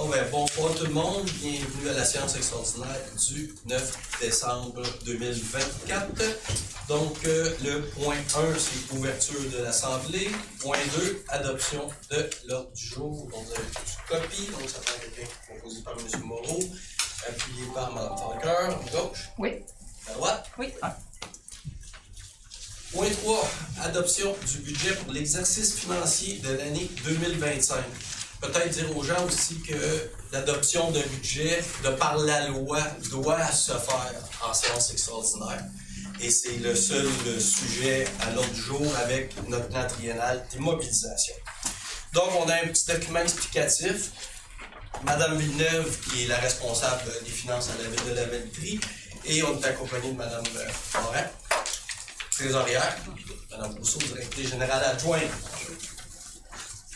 Bonsoir tout le monde, bienvenue à la séance extraordinaire du 9 décembre 2024. Donc, le point 1, c'est ouverture de l'Assemblée. Point 2, adoption de l'ordre du jour. Donc, vous avez une copie, donc ça prend quelqu'un proposé par M. Moreau, appuyé par Mme Falker, à gauche. Oui. À droite. Oui. Point 3, adoption du budget pour l'exercice financier de l'année 2025. Peut-être dire aux gens aussi que l'adoption d'un budget, de par la loi, doit se faire en séance extraordinaire. Et c'est le seul sujet à l'ordre du jour avec notre plan triennal d'immobilisation. Donc, on a un petit document explicatif. Madame Villeneuve, qui est la responsable des finances à la ville de la Valtrie, et on est accompagné de Madame Morin, trésorière, Madame Rousseau, directrice générale adjointe.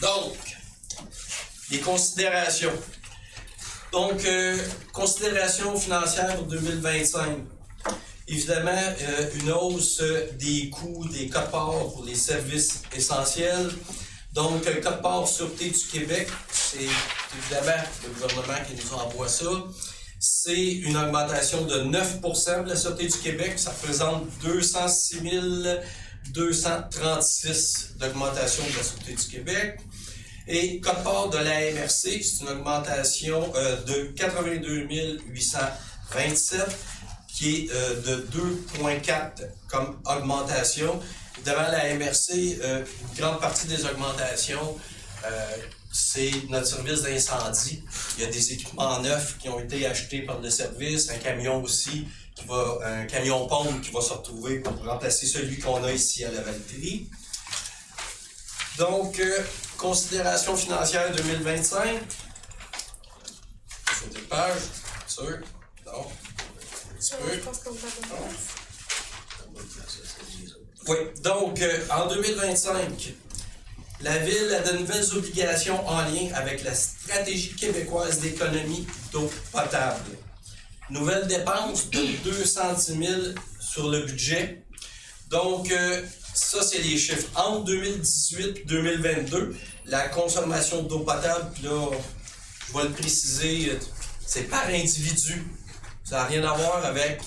Donc, les considérations. Donc, considérations financières pour 2025. Évidemment, une hausse des coûts des quotes-parts pour les services essentiels. Donc, quote-part Sûreté du Québec, c'est évidemment le gouvernement qui nous envoie ça. C'est une augmentation de 9% pour la Sûreté du Québec. Ça représente 206 236 d'augmentation de la Sûreté du Québec. Et quote-part de la MRC, c'est une augmentation de 82 827, qui est de 2,4 comme augmentation. Devant la MRC, une grande partie des augmentations, c'est notre service d'incendie. Il y a des équipements neufs qui ont été achetés par le service, un camion aussi, un camion pompe qui va se retrouver pour remplacer celui qu'on a ici à la Valtrie. Donc, considération financière 2025. Sur des pages, sûr. Non. Un petit peu. Je pense qu'on va Oui, donc, en 2025, la Ville a de nouvelles obligations en lien avec la stratégie québécoise d'économie d'eau potable. Nouvelles dépenses de 210 000 sur le budget. Donc, ça, c'est les chiffres. Entre 2018 et 2022, la consommation d'eau potable, là, je vais le préciser, c'est par individu. Ça n'a rien à voir avec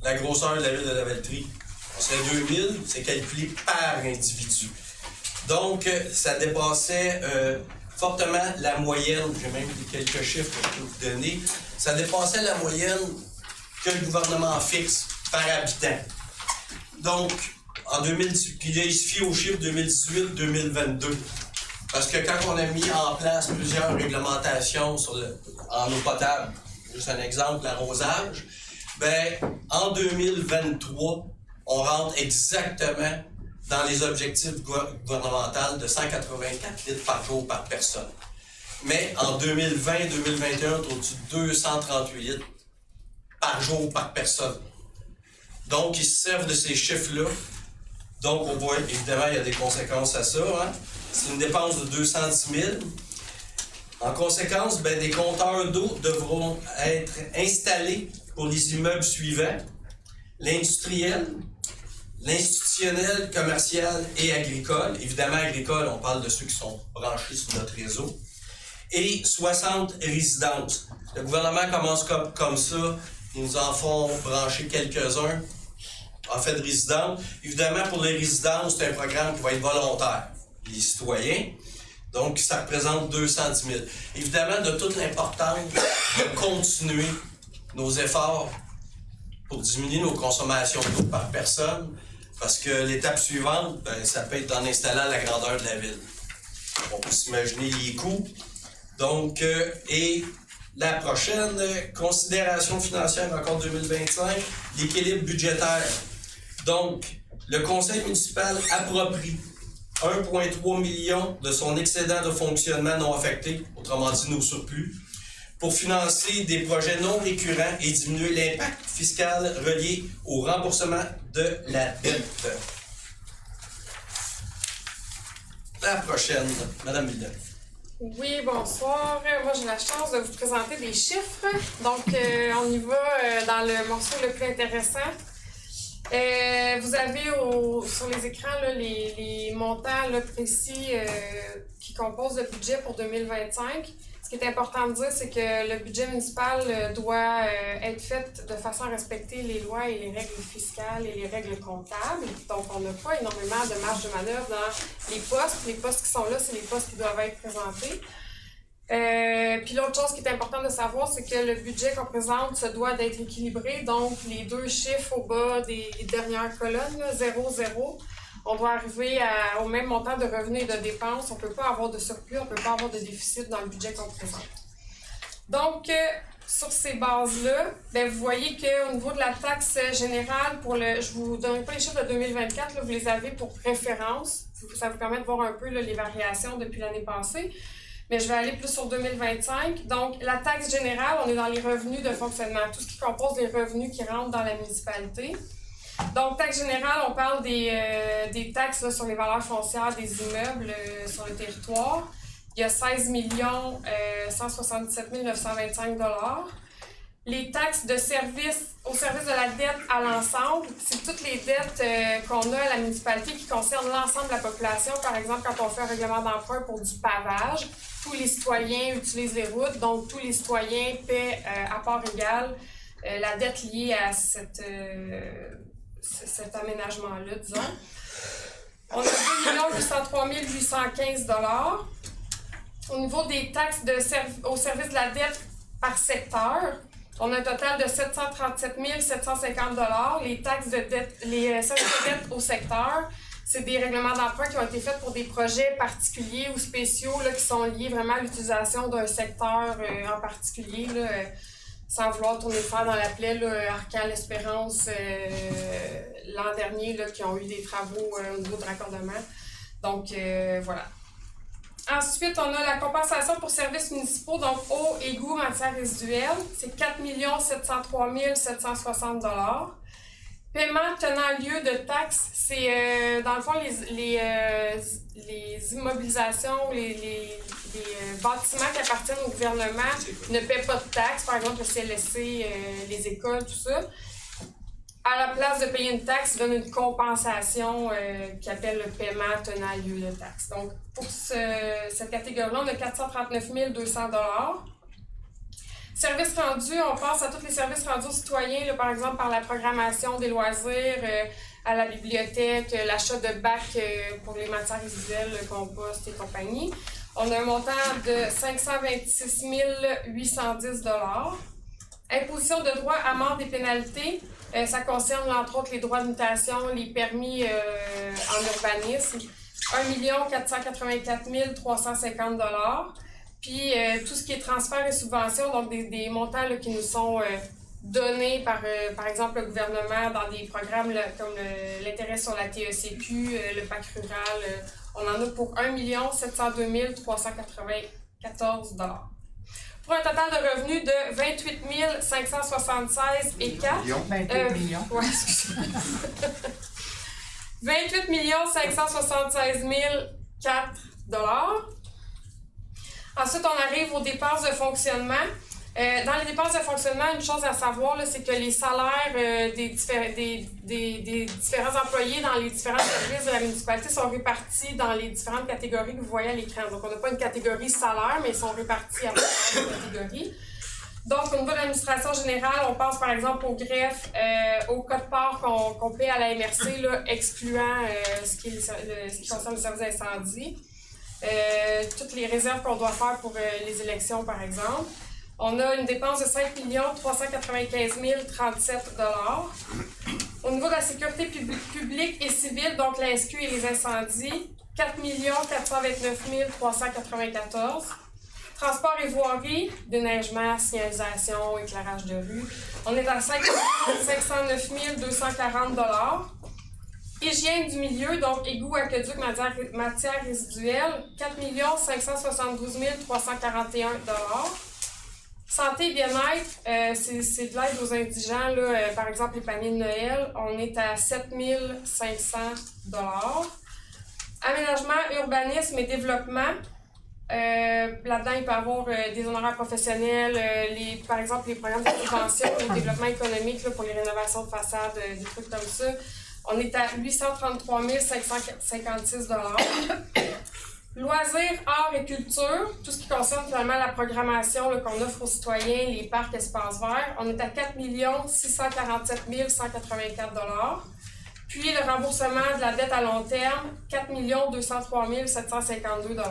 la grosseur de la ville de la Valtrie. On serait 2000, c'est calculé par individu. Donc, ça dépassait fortement la moyenne. J'ai même quelques chiffres que je peux vous donner. Ça dépassait la moyenne que le gouvernement fixe par habitant. Donc, en 2018, puis là, il se fie aux chiffres 2018-2022. Parce que quand on a mis en place plusieurs réglementations en eau potable, juste un exemple, l'arrosage, ben, en 2023, on rentre exactement dans les objectifs gouvernementaux de 184 litres par jour par personne. Mais en 2020-2021, on est au-dessus de 238 litres par jour par personne. Donc, ils se servent de ces chiffres-là. Donc, on voit, évidemment, il y a des conséquences à ça. Hein? C'est une dépense de 210 000. En conséquence, ben, des compteurs d'eau devront être installés pour les immeubles suivants: l'industriel, l'institutionnel, commercial et agricole. Évidemment, agricole, on parle de ceux qui sont branchés sur notre réseau. Et 60 résidences. Le gouvernement commence comme ça. Ils nous en font brancher quelques-uns. En fait, de résidents. Évidemment, pour les résidences, c'est un programme qui va être volontaire. Les citoyens. Donc, ça représente 210 000. Évidemment, de toute l'importance de continuer nos efforts pour diminuer nos consommations d'eau par personne, parce que l'étape suivante, ben, ça peut être en installant la grandeur de la ville. On peut s'imaginer les coûts. Donc, et la prochaine considération financière, encore 2025, l'équilibre budgétaire. Donc, le conseil municipal approprie 1,3 million de son excédent de fonctionnement non affecté, autrement dit nos surplus, pour financer des projets non récurrents et diminuer l'impact fiscal relié au remboursement de la dette. La prochaine, Madame Villeneuve. Oui, bonsoir. Moi, j'ai la chance de vous présenter des chiffres. Donc, on y va dans le morceau le plus intéressant. Vous avez sur les écrans là, les montants là, précis qui composent le budget pour 2025. Ce qui est important de dire, c'est que le budget municipal doit être fait de façon à respecter les lois et les règles fiscales et les règles comptables. Donc, on n'a pas énormément de marge de manœuvre dans les postes. Les postes qui sont là, c'est les postes qui doivent être présentés. Puis l'autre chose qui est importante de savoir, c'est que le budget qu'on présente se doit d'être équilibré. Donc, les deux chiffres au bas des dernières colonnes, 0, 0, on doit arriver au même montant de revenus et de dépenses. On ne peut pas avoir de surplus, on ne peut pas avoir de déficit dans le budget qu'on présente. Donc, sur ces bases-là, bien, vous voyez qu'au niveau de la taxe générale, je ne vous donne pas les chiffres de 2024, là, vous les avez pour référence. Ça vous permet de voir un peu là, les variations depuis l'année passée. Mais je vais aller plus sur 2025. Donc, la taxe générale, on est dans les revenus de fonctionnement, tout ce qui compose les revenus qui rentrent dans la municipalité. Donc, taxe générale, on parle des taxes là, sur les valeurs foncières des immeubles sur le territoire. Il y a 16 177 925 $. Les taxes de service au service de la dette à l'ensemble, c'est toutes les dettes qu'on a à la municipalité qui concernent l'ensemble de la population. Par exemple, quand on fait un règlement d'emprunt pour du pavage, tous les citoyens utilisent les routes, donc tous les citoyens paient à part égale la dette liée à cet aménagement-là, disons. On a 2 803 815 $. Au niveau des taxes au service de la dette par secteur, on a un total de 737 750 $. Les taxes de dette, les services de dette au secteur, c'est des règlements d'emprunt qui ont été faits pour des projets particuliers ou spéciaux là, qui sont liés vraiment à l'utilisation d'un secteur en particulier, là, sans vouloir tourner le fer dans la plaie, là, Arcan, l'Espérance, l'an dernier, là, qui ont eu des travaux au niveau de raccordement. Donc, voilà. Ensuite, on a la compensation pour services municipaux, donc eau, égouts, matières résiduelles. C'est 4 703 760 $. Paiement tenant lieu de taxes, c'est dans le fond les immobilisations, les bâtiments qui appartiennent au gouvernement ne paient pas de taxes, par exemple le CLSC, les écoles, tout ça. À la place de payer une taxe, ils donnent une compensation qui appelle le paiement tenant lieu de taxe. Donc, pour cette catégorie-là, on a 439 200 $. Services rendus, on pense à tous les services rendus aux citoyens, là, par exemple par la programmation des loisirs, à la bibliothèque, l'achat de bacs pour les matières résiduelles, le compost et compagnie. On a un montant de 526 810 $. Imposition de droits, amendes et pénalités, ça concerne entre autres les droits de mutation, les permis en urbanisme, 1 484 350 $. Puis tout ce qui est transfert et subventions, donc des montants là, qui nous sont donnés par exemple le gouvernement dans des programmes là, comme l'intérêt sur la TECQ, le PAC rural, on en a pour 1 702 394 $. Pour un total de revenus de 28 576 et 4. 28 millions. Ouais, excusez-moi. 28 576 004 $. Ensuite, on arrive aux dépenses de fonctionnement. Dans les dépenses de fonctionnement, une chose à savoir, là, c'est que les salaires des différents employés dans les différents services de la municipalité sont répartis dans les différentes catégories que vous voyez à l'écran. Donc, on n'a pas une catégorie salaire, mais ils sont répartis à plusieurs catégories. Donc, au niveau de l'administration générale, on pense par exemple au greffe, au code-part qu'on paie à la MRC, là, excluant ce qui concerne le service d'incendie. Toutes les réserves qu'on doit faire pour les élections, par exemple. On a une dépense de 5 395 037 $. Au niveau de la sécurité publique et civile, donc la SQ et les incendies, 4 429 394 $. Transport et voirie, déneigement, signalisation, éclairage de rue, on est à 5 509 240 $. Hygiène du milieu, donc égouts, aqueducs, matières résiduelles, 4 572 341 $. Santé et bien-être, c'est de l'aide aux indigents, là, par exemple les paniers de Noël, on est à 7 500 $. Aménagement, urbanisme et développement, Là-dedans, il peut y avoir des honoraires professionnels, par exemple les programmes de subvention, le développement économique là, pour les rénovations de façade, des trucs comme ça. On est à 833 556 $. Loisirs, arts et culture, tout ce qui concerne finalement la programmation là, qu'on offre aux citoyens, les parcs, espaces verts, on est à 4 647 184 $. Puis le remboursement de la dette à long terme, 4 203 752 $.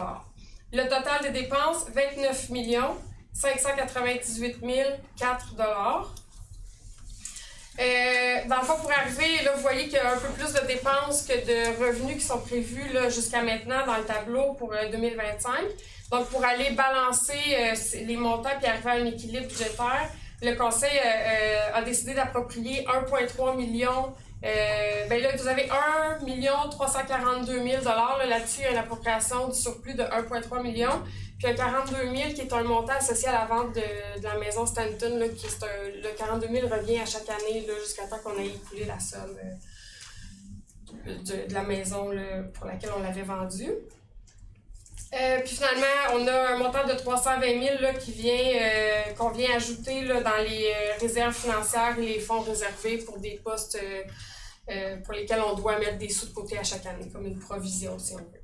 Le total des dépenses, 29 598 004 $. Dans le fond, pour arriver, là, vous voyez qu'il y a un peu plus de dépenses que de revenus qui sont prévus là, jusqu'à maintenant dans le tableau pour 2025. Donc, pour aller balancer les montants et arriver à un équilibre budgétaire, le Conseil a décidé d'approprier 1,3 million. Ben là, vous avez 1 342 000 $ là-dessus, il y a une appropriation du surplus de 1,3 million. Puis il y a 42 000 qui est un montant associé à la vente de la maison Stanton. Là, le 42 000 revient à chaque année là, jusqu'à temps qu'on ait écoulé la somme de la maison là, pour laquelle on l'avait vendue. Puis finalement, on a un montant de 320 000 là, qu'on vient ajouter là, dans les réserves financières et les fonds réservés pour des postes pour lesquels on doit mettre des sous de côté à chaque année, comme une provision si on veut.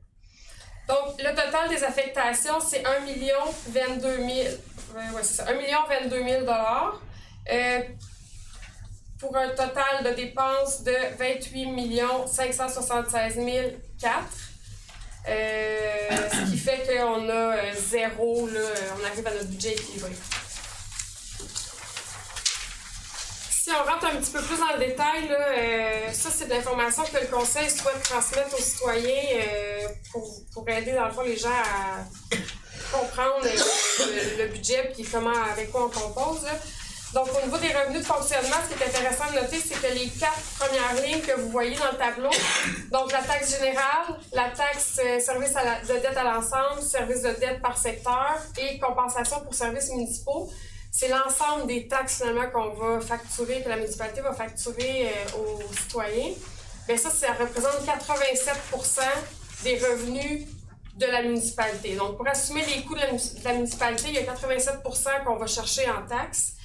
Donc, le total des affectations, c'est 1 022 000 $, pour un total de dépenses de 28 576 004 $. Ce qui fait qu'on a zéro, là, on arrive à notre budget équilibré. Si on rentre un petit peu plus dans le détail, là, ça c'est de l'information que le Conseil souhaite transmettre aux citoyens pour aider dans le fond les gens à comprendre le budget et avec quoi on compose. Là. Donc au niveau des revenus de fonctionnement, ce qui est intéressant de noter, c'est que les 4 premières lignes que vous voyez dans le tableau, donc la taxe générale, la taxe service de dette à l'ensemble, service de dette par secteur et compensation pour services municipaux, c'est l'ensemble des taxes finalement qu'on va facturer, que la municipalité va facturer aux citoyens. Bien ça représente 87 % des revenus de la municipalité. Donc pour assumer les coûts de la municipalité, il y a 87 % qu'on va chercher en taxes.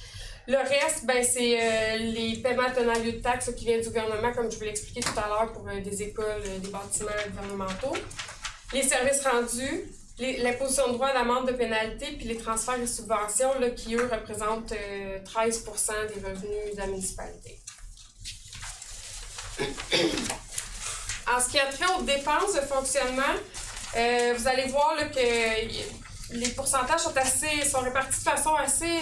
Le reste, ben, c'est les paiements tenant lieu de taxes qui viennent du gouvernement, comme je vous l'ai expliqué tout à l'heure, pour des écoles, des bâtiments gouvernementaux. Les services rendus, l'imposition de droit, l'amende de pénalité, puis les transferts et subventions, là, qui, eux, représentent 13 % des revenus de la municipalité. En ce qui a trait aux dépenses de fonctionnement, vous allez voir là, que les pourcentages sont répartis de façon assez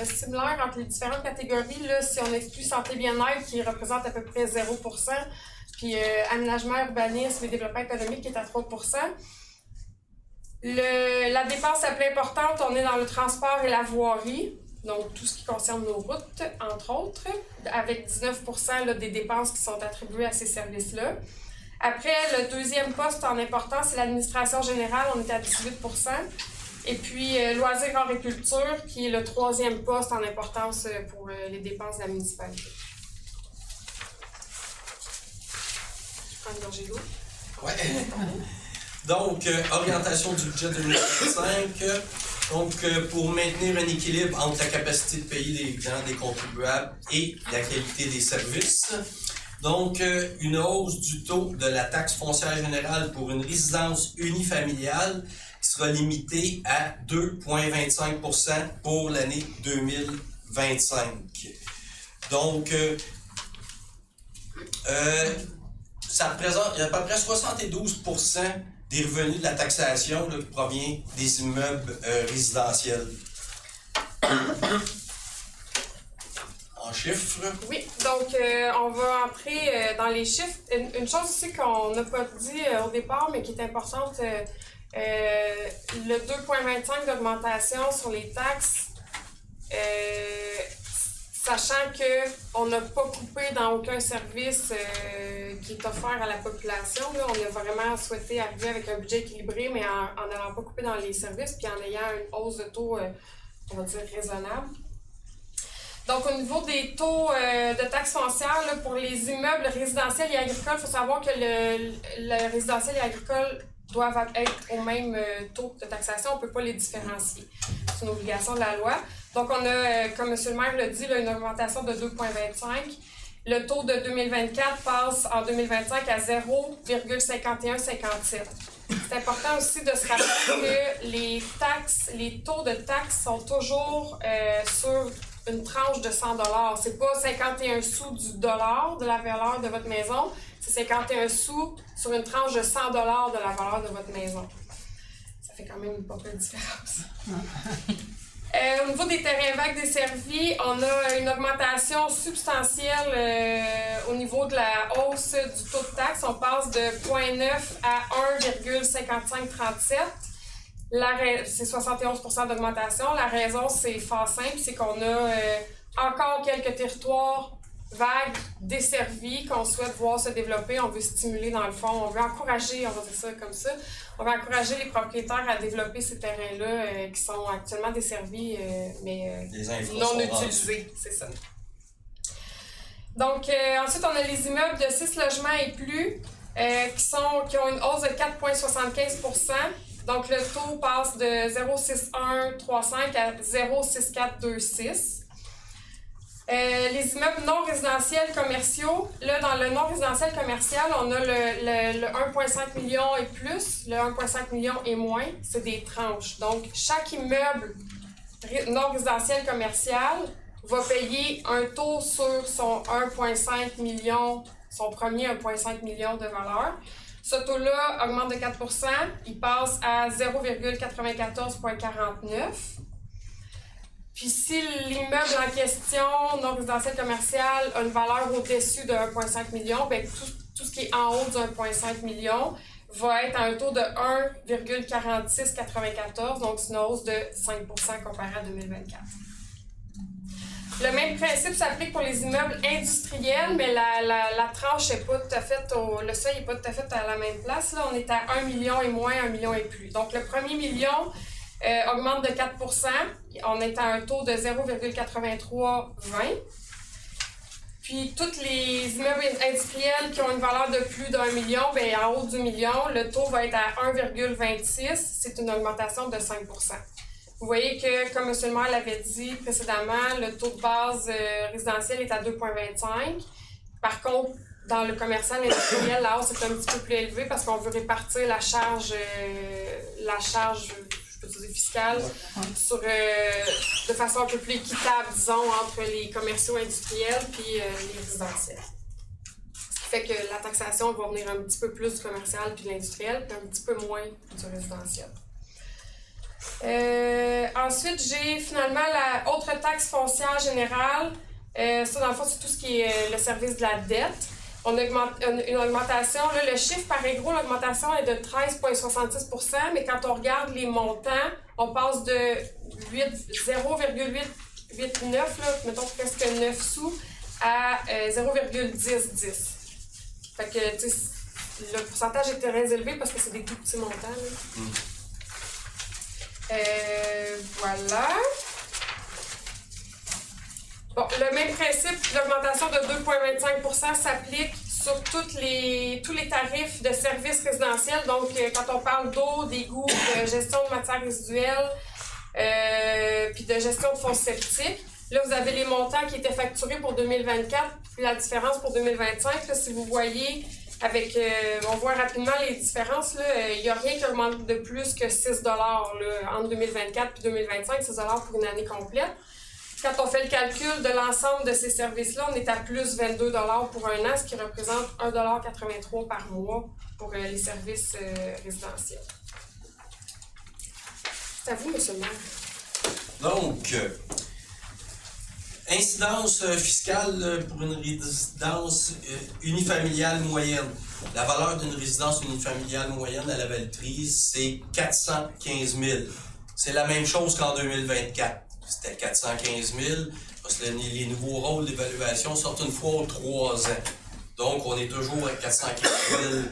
similaire entre les différentes catégories. Là, si on exclut santé bien-être, qui représente à peu près 0 %, puis aménagement, urbanisme et développement économique, qui est à 3 % La dépense la plus importante, on est dans le transport et la voirie, donc tout ce qui concerne nos routes, entre autres, avec 19 % là, des dépenses qui sont attribuées à ces services-là. Après, le deuxième poste en importance, c'est l'administration générale, on est à 18 %. Et puis, loisirs, arts et culture, qui est le troisième poste en importance pour les dépenses de la municipalité. Je prends une gorgée d'eau. Ouais. Donc, orientation du budget 2025. Donc, pour maintenir un équilibre entre la capacité de payer des contribuables et la qualité des services. Donc, une hausse du taux de la taxe foncière générale pour une résidence unifamiliale qui sera limitée à 2,25 % pour l'année 2025. Donc, ça représente à peu près 72 % des revenus de la taxation là, qui provient des immeubles résidentiels. En chiffres? Oui, donc on va entrer dans les chiffres. Une chose aussi qu'on n'a pas dit au départ, mais qui est importante, le 2,25 d'augmentation sur les taxes, sachant qu'on n'a pas coupé dans aucun service qui est offert à la population. Là, on a vraiment souhaité arriver avec un budget équilibré, mais en n'allant pas couper dans les services, puis en ayant une hausse de taux, on va dire, raisonnable. Donc, au niveau des taux de taxes foncières, là, pour les immeubles résidentiels et agricoles, il faut savoir que le résidentiel et agricole doivent être au même taux de taxation. On ne peut pas les différencier. C'est une obligation de la loi. Donc, on a, comme M. le maire l'a dit, là, une augmentation de 2,25. Le taux de 2024 passe en 2025 à 0,5157. C'est important aussi de se rappeler que les taux de taxes sont toujours sur une tranche de 100 $. C'est pas 51 sous du dollar de la valeur de votre maison, c'est 51 sous sur une tranche de 100 $ de la valeur de votre maison. Ça fait quand même une bonne différence. Au niveau des terrains vagues desservis, on a une augmentation substantielle au niveau de la hausse du taux de taxe. On passe de 0,9 à 1,5537. C'est 71 % d'augmentation. La raison, c'est fort simple, c'est qu'on a encore quelques territoires vagues desservis qu'on souhaite voir se développer. On veut stimuler dans le fond, on veut encourager, on va dire ça comme ça, on veut encourager les propriétaires à développer ces terrains-là qui sont actuellement desservis mais non utilisés, c'est ça. Donc ensuite, on a les immeubles de 6 logements et plus qui ont une hausse de 4,75 %. Donc le taux passe de 0,6135 à 0,6426. Les immeubles non résidentiels commerciaux, là, dans le non résidentiel commercial, on a le 1,5 million et plus, le 1,5 million et moins, c'est des tranches. Donc, chaque immeuble non résidentiel commercial va payer un taux sur son 1,5 million, son premier 1,5 million de valeur. Ce taux-là augmente de 4 %, il passe à 0,9449. Puis si l'immeuble en question, non résidentiel commercial, a une valeur au-dessus de 1,5 million, bien tout ce qui est en haut de 1,5 million va être à un taux de 1,4694, donc c'est une hausse de 5 % comparé à 2024. Le même principe s'applique pour les immeubles industriels, mais la tranche n'est pas tout à fait, le seuil n'est pas tout à fait à la même place. Là, on est à 1 million et moins, 1 million et plus. Donc le premier million augmente de 4 %. On est à un taux de 0,8320. Puis, tous les immeubles industriels qui ont une valeur de plus d'1 million, bien, en haut du million, le taux va être à 1,26. C'est une augmentation de 5 %. Vous voyez que, comme M. le maire l'avait dit précédemment, le taux de base résidentiel est à 2,25. Par contre, dans le commercial industriel, la hausse est un petit peu plus élevée parce qu'on veut répartir la charge fiscale de façon un peu plus équitable, disons, entre les commerciaux industriels et les résidentiels. Ce qui fait que la taxation va venir un petit peu plus du commercial puis de l'industriel, puis un petit peu moins du résidentiel. Ensuite, j'ai finalement la autre taxe foncière générale. Ça, dans le fond, c'est tout ce qui est le service de la dette. On a une augmentation, là, le chiffre paraît gros, l'augmentation est de 13,66 %, mais quand on regarde les montants, on passe de 0,889, mettons presque 9 sous, à 0,1010. Fait que, tu sais, le pourcentage est très élevé parce que c'est des tout petits montants. Voilà. Bon, le même principe d'augmentation de 2,25 % s'applique sur tous les tarifs de services résidentiels. Donc, quand on parle d'eau, d'égout, de gestion de matières résiduelles, puis de gestion de fonds septiques. Là, vous avez les montants qui étaient facturés pour 2024, puis la différence pour 2025. Là, si vous voyez, on voit rapidement les différences. Il n'y a rien qui augmente de plus que 6 $ entre 2024 et 2025, 6 $ pour une année complète. Quand on fait le calcul de l'ensemble de ces services-là, on est à plus 22 $ pour un an, ce qui représente 1,83 $ par mois pour les services résidentiels. C'est à vous, M. le maire. Donc, incidence fiscale pour une résidence unifamiliale moyenne. La valeur d'une résidence unifamiliale moyenne à la Valtrie, c'est 415 000. C'est la même chose qu'en 2024. C'était 415 000, parce que les nouveaux rôles d'évaluation sortent une fois aux 3 ans. Donc, on est toujours à 415 000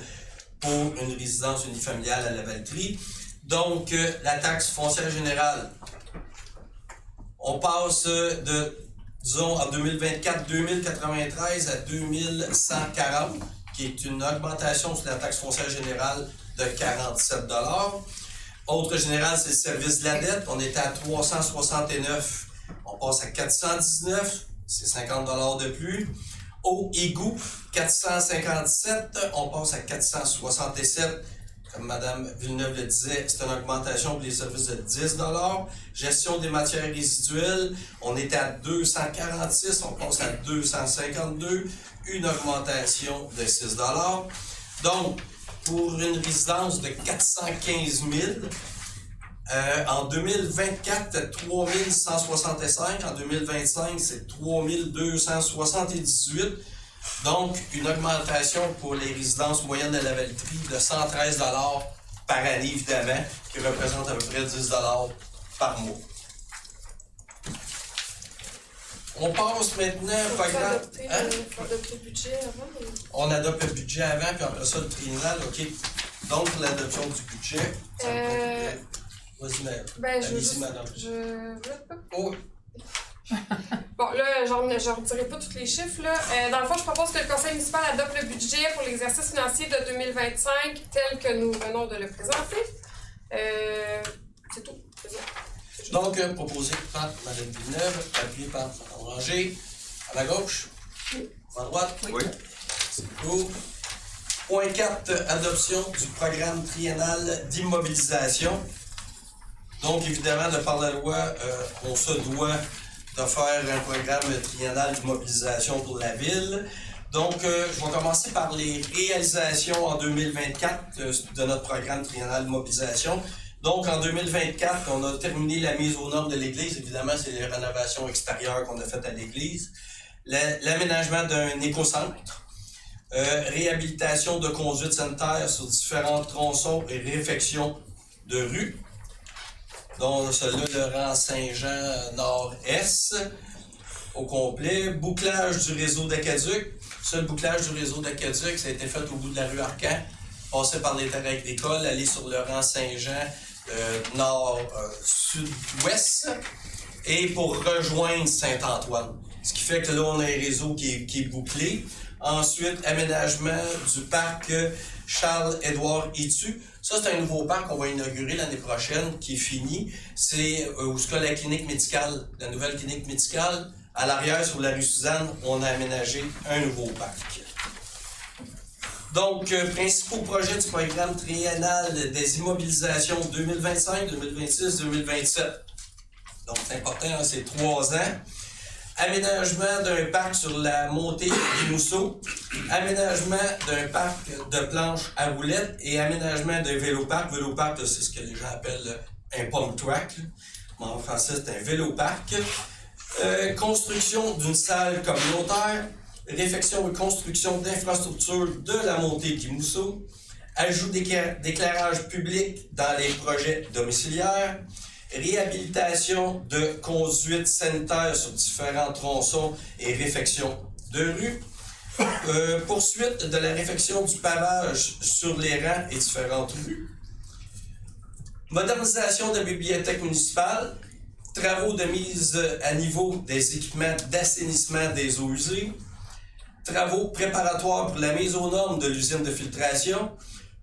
pour une résidence unifamiliale à la Valtrie. Donc, la taxe foncière générale, on passe disons, en 2024, 2093 à 2140, qui est une augmentation sur la taxe foncière générale de 47 $. Autre général, c'est le service de la dette. On était à 369, on passe à 419, c'est 50 $ de plus. Eau égout, 457, on passe à 467. Comme Mme Villeneuve le disait, c'est une augmentation pour les services de 10 $. Gestion des matières résiduelles, on était à 246, on passe à 252, une augmentation de 6 $. Donc, pour une résidence de 415 000, en 2024, 3 165. En 2025, c'est 3 278. Donc, une augmentation pour les résidences moyennes de la Valtrie de 113 $ par année, évidemment, qui représente à peu près 10 $ par mois. On passe maintenant au programme. Faut adopter le budget avant. On adopte le budget avant, puis après ça, le triennal, OK. Donc, l'adoption du budget. Vas-y, madame. Oh. Bon, là, je ne redirai pas tous les chiffres. Là. Dans le fond, je propose que le Conseil municipal adopte le budget pour l'exercice financier de 2025 tel que nous venons de le présenter. C'est tout. Donc, proposé par Mme Villeneuve, appuyé par Mme Ranger. À la gauche? À la droite? Oui. C'est tout. Point 4, adoption du programme triennal d'immobilisation. Donc, évidemment, de par la loi, on se doit de faire un programme triennal d'immobilisation pour la ville. Donc, je vais commencer par les réalisations en 2024 de notre programme triennal d'immobilisation. Donc, en 2024, on a terminé la mise aux normes de l'église. Évidemment, c'est les rénovations extérieures qu'on a faites à l'église. L'aménagement d'un écocentre. Réhabilitation de conduites sanitaires sur différents tronçons et réfections de rues. Donc, celui-là, le rang Saint-Jean Nord-Est au complet. Bouclage du réseau d'Aqueduc. Ça, le bouclage du réseau d'Aqueduc, ça a été fait au bout de la rue Arcan, passer par les terrains agricoles, aller sur le rang Saint-Jean nord-sud-ouest et pour rejoindre Saint-Antoine. Ce qui fait que là, on a un réseau qui est bouclé. Ensuite, aménagement du parc Charles-Édouard Itu. Ça, c'est un nouveau parc qu'on va inaugurer l'année prochaine, qui est fini. C'est où se la clinique médicale, la nouvelle clinique médicale. À l'arrière, sur la rue Suzanne, on a aménagé un nouveau parc. Donc, principaux projets du programme triennal des immobilisations 2025, 2026, 2027. Donc, c'est important, hein, c'est 3 ans. Aménagement d'un parc sur la montée du Mousseau, aménagement d'un parc de planches à roulettes et aménagement d'un vélo-parc. Vélo-parc, c'est ce que les gens appellent un pump track. En français, c'est un vélo-parc. Construction d'une salle communautaire, réfection et construction d'infrastructures de la montée du Mousseau, ajout d'éclairage public dans les projets domiciliaires, réhabilitation de conduites sanitaires sur différents tronçons et réfections de rue, poursuite de la réfection du pavage sur les rangs et différentes rues, modernisation de la bibliothèque municipale, travaux de mise à niveau des équipements d'assainissement des eaux usées, travaux préparatoires pour la mise aux normes de l'usine de filtration,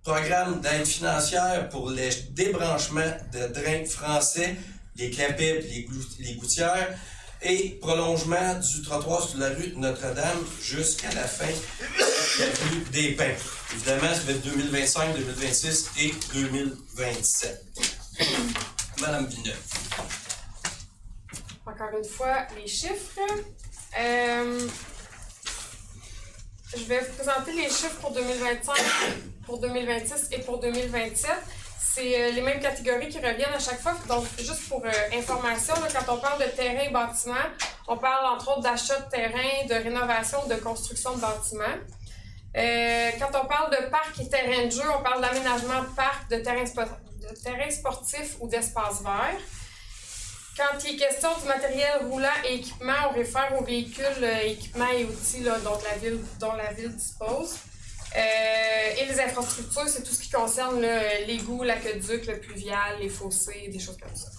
programme d'aide financière pour les débranchements de drains français, les clapets et les gouttières, et prolongement du trottoir sur la rue de Notre-Dame jusqu'à la fin de la rue des Pins. Évidemment, ça va être 2025, 2026 et 2027. Madame Villeneuve. Encore une fois, les chiffres. Je vais vous présenter les chiffres pour 2025, pour 2026 et pour 2027. C'est les mêmes catégories qui reviennent à chaque fois. Donc, juste pour information, là, quand on parle de terrain et bâtiment, on parle entre autres d'achat de terrain, de rénovation, de construction de bâtiments. Quand on parle de parc et terrain de jeu, on parle d'aménagement de parc, de terrain sportif ou d'espace vert. Quand il est question du matériel roulant et équipement, on réfère aux véhicules, équipements et outils là, dont la ville dispose. Et les infrastructures, c'est tout ce qui concerne l'égout, l'aqueduc, le pluvial, les fossés, des choses comme ça.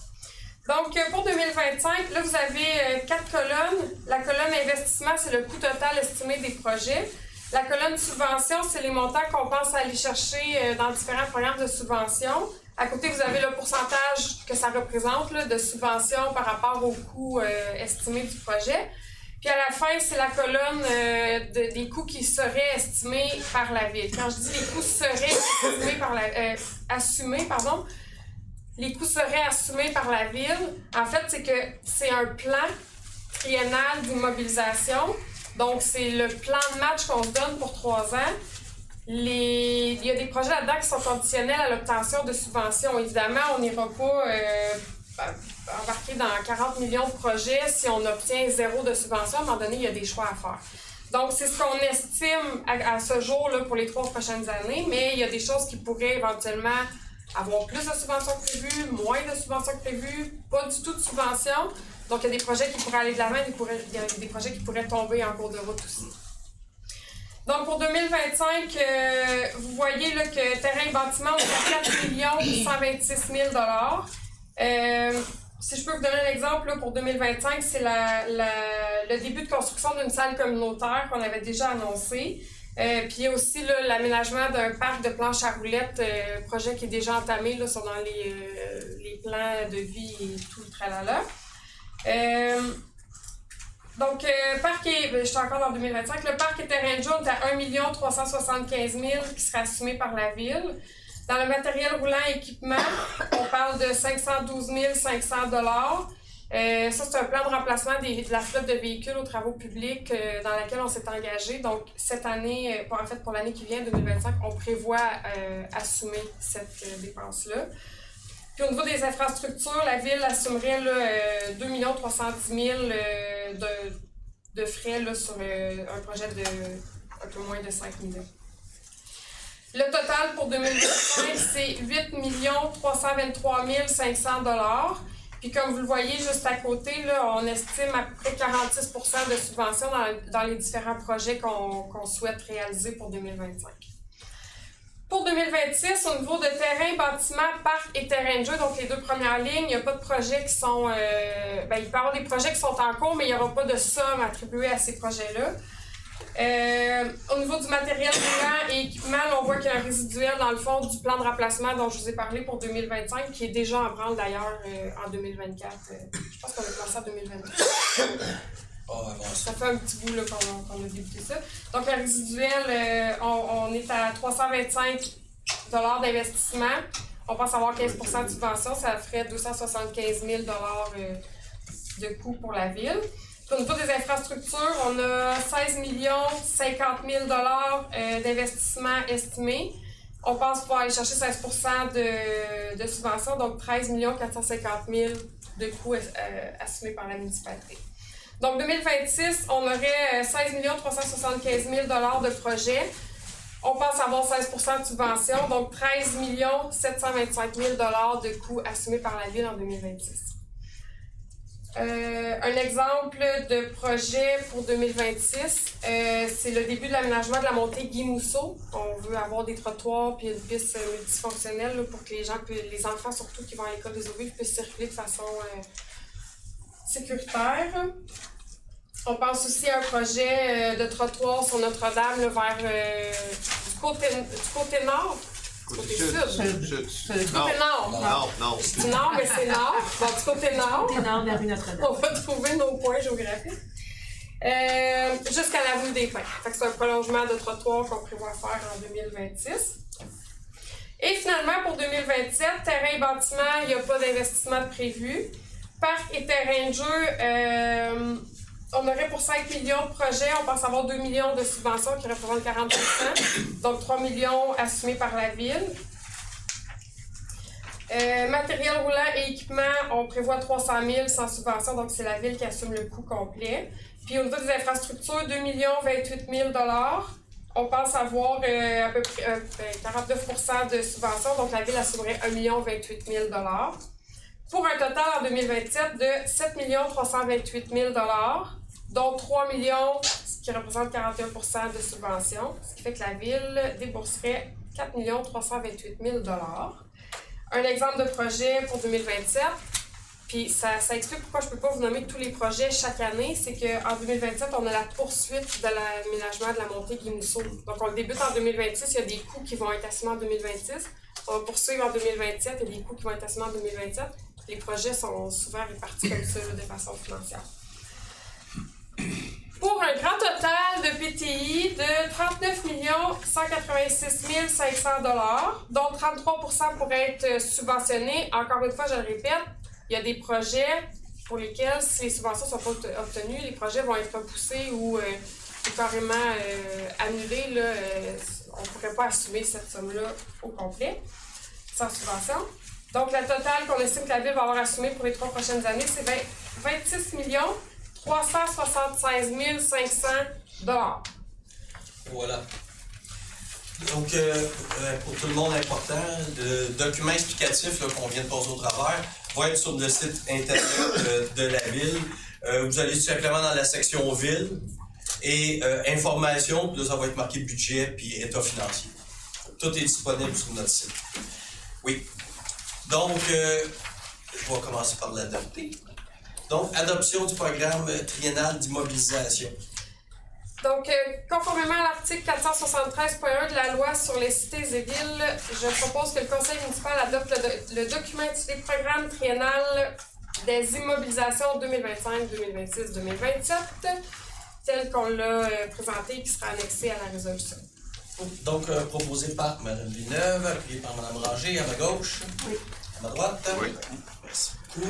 Donc, pour 2025, là, vous avez 4 colonnes. La colonne investissement, c'est le coût total estimé des projets. La colonne subvention, c'est les montants qu'on pense aller chercher dans différents programmes de subvention. À côté, vous avez le pourcentage que ça représente là, de subvention par rapport au coût estimé du projet. Puis à la fin, c'est la colonne des coûts qui seraient estimés par la ville. Quand je dis les coûts seraient assumés, les coûts seraient assumés par la ville, en fait, c'est que c'est un plan triennal d'immobilisation. Donc, c'est le plan de match qu'on se donne pour 3 ans. Il y a des projets là-dedans qui sont conditionnels à l'obtention de subventions. Évidemment, on n'ira pas embarquer dans 40 millions de projets si on obtient 0 de subvention. À un moment donné, il y a des choix à faire. Donc, c'est ce qu'on estime à ce jour là, pour les 3 prochaines années, mais il y a des choses qui pourraient éventuellement avoir plus de subventions que prévues, moins de subventions que prévues, pas du tout de subventions. Donc, il y a des projets qui pourraient aller de l'avant, il y a des projets qui pourraient tomber en cours de route aussi. Donc, pour 2025, vous voyez là, que terrain et bâtiment, on est à 4 126 000 si je peux vous donner un exemple, là, pour 2025, c'est le début de construction d'une salle communautaire qu'on avait déjà annoncé. Puis il y a aussi l'aménagement d'un parc de planches à roulettes, projet qui est déjà entamé, là, sont dans les plans de vie et tout le tralala. Donc, je suis encore dans 2025. Le parc et terrain de jeu est à 1 375 000 qui sera assumé par la ville. Dans le matériel roulant et équipement, on parle de 512 500 $. Ça, c'est un plan de remplacement de la flotte de véhicules aux travaux publics dans laquelle on s'est engagé. Donc, cette année, pour l'année qui vient, 2025, on prévoit assumer cette dépense-là. Puis au niveau des infrastructures, la ville assumerait 2 310 000 de frais là, sur un projet de un peu moins de 5 millions. Le total pour 2025, c'est 8 323 500 $. Puis comme vous le voyez juste à côté, là, on estime à peu près 46 % de subventions dans les différents projets qu'on souhaite réaliser pour 2025. Pour 2026, au niveau de terrain, bâtiment, parc et terrain de jeu, donc les 2 premières lignes, il n'y a pas de projets qui sont... il peut y avoir des projets qui sont en cours, mais il n'y aura pas de somme attribuée à ces projets-là. Au niveau du matériel roulant et équipement, là, on voit qu'il y a un résiduel dans le fond du plan de remplacement dont je vous ai parlé pour 2025, qui est déjà en branle d'ailleurs en 2024. Je pense qu'on a commencé en 2024. Ça fait un petit bout là, qu'on a débuté ça. Donc, le résiduel, on est à 325 $ d'investissement. On pense avoir 15 % de subvention, ça ferait 275 000 $ de coût pour la ville. Puis, au niveau des infrastructures, on a 16 50 000 $ d'investissement estimé. On pense pouvoir aller chercher 16 % de subvention, donc 13 450 000 de coûts assumés par la municipalité. Donc, 2026, on aurait 16 375 000 $ de projets. On pense avoir 16 % de subvention, donc 13 725 000 $ de coûts assumés par la ville en 2026. Un exemple de projet pour 2026, c'est le début de l'aménagement de la montée Guy Mousseau. On veut avoir des trottoirs puis une piste multifonctionnelle là, pour que les enfants surtout qui vont à l'école des Eaux-Vives puissent circuler de façon sécuritaire. On pense aussi à un projet de trottoir sur Notre-Dame là, vers du côté nord. Côté sud. Côté nord. Non. Je dis nord, mais c'est nord. Bon, du côté nord. Côté nord, vers Notre-Dame. On va trouver nos points géographiques. Jusqu'à l'avenue des Pins. Fait que c'est un prolongement de trottoir qu'on prévoit faire en 2026. Et finalement, pour 2027, terrain et bâtiment, il n'y a pas d'investissement prévu. Parc et terrain de jeu, on aurait pour 5 millions de projets, on pense avoir 2 millions de subventions qui représentent 40 %, donc 3 millions assumés par la ville. Matériel roulant et équipement, on prévoit 300 000 sans subvention, donc c'est la ville qui assume le coût complet. Puis au niveau des infrastructures, 2 28 000 $. On pense avoir à peu près 49 % de subvention, donc la ville assumerait 1 28 000 $. Pour un total en 2027 de 7 328 000 $, dont 3 millions, ce qui représente 41 % de subvention, ce qui fait que la ville débourserait 4 328 000 $. Un exemple de projet pour 2027, Puis ça explique pourquoi je ne peux pas vous nommer tous les projets chaque année. C'est qu'en 2027, on a la poursuite de l'aménagement de la montée Guy-Mousseau. Donc on le débute en 2026, il y a des coûts qui vont être assumés en 2026. On va poursuivre en 2027, il y a des coûts qui vont être assumés en 2027. Les projets sont souvent répartis comme ça, là, de façon financière. Pour un grand total de PTI de 39 186 500 $, dont 33% pourraient être subventionnés. Encore une fois, je le répète, il y a des projets pour lesquels, si les subventions ne sont pas obtenues, les projets vont être repoussés ou carrément annulés. Là, on ne pourrait pas assumer cette somme-là au complet, sans subvention. Donc, la totale qu'on estime que la Ville va avoir assumée pour les 3 prochaines années, c'est 26 376 500 $. Voilà. Donc, pour tout le monde important, le document explicatif qu'on vient de passer au travers va être sur le site internet de la Ville. Vous allez tout simplement dans la section Ville et information, puis là, ça va être marqué budget puis état financier. Tout est disponible sur notre site. Oui. Donc, je vais commencer par l'adopter. Donc, adoption du programme triennal d'immobilisation. Donc, conformément à l'article 473.1 de la loi sur les cités et villes, je propose que le Conseil municipal adopte le document intitulé Programme triennal des immobilisations 2025, 2026, 2027, tel qu'on l'a présenté et qui sera annexé à la résolution. Donc, proposé par Mme Villeneuve, appuyé par Mme Ranger à ma gauche. Oui. À ma droite. Oui. Merci beaucoup.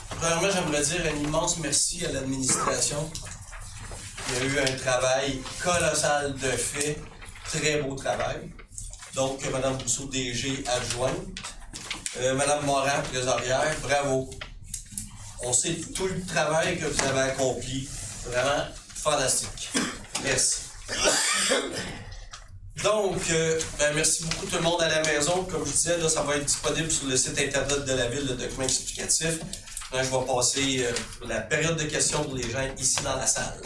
Premièrement, j'aimerais dire un immense merci à l'administration. Il y a eu un travail colossal de fait, très beau travail. Donc, Mme Rousseau, DG adjointe, Mme Morin, trésorière, bravo. On sait tout le travail que vous avez accompli. Vraiment fantastique. Merci. Donc, merci beaucoup tout le monde à la maison. Comme je disais, là, ça va être disponible sur le site internet de la Ville, le document explicatif. Là, je vais passer la période de questions pour les gens ici dans la salle.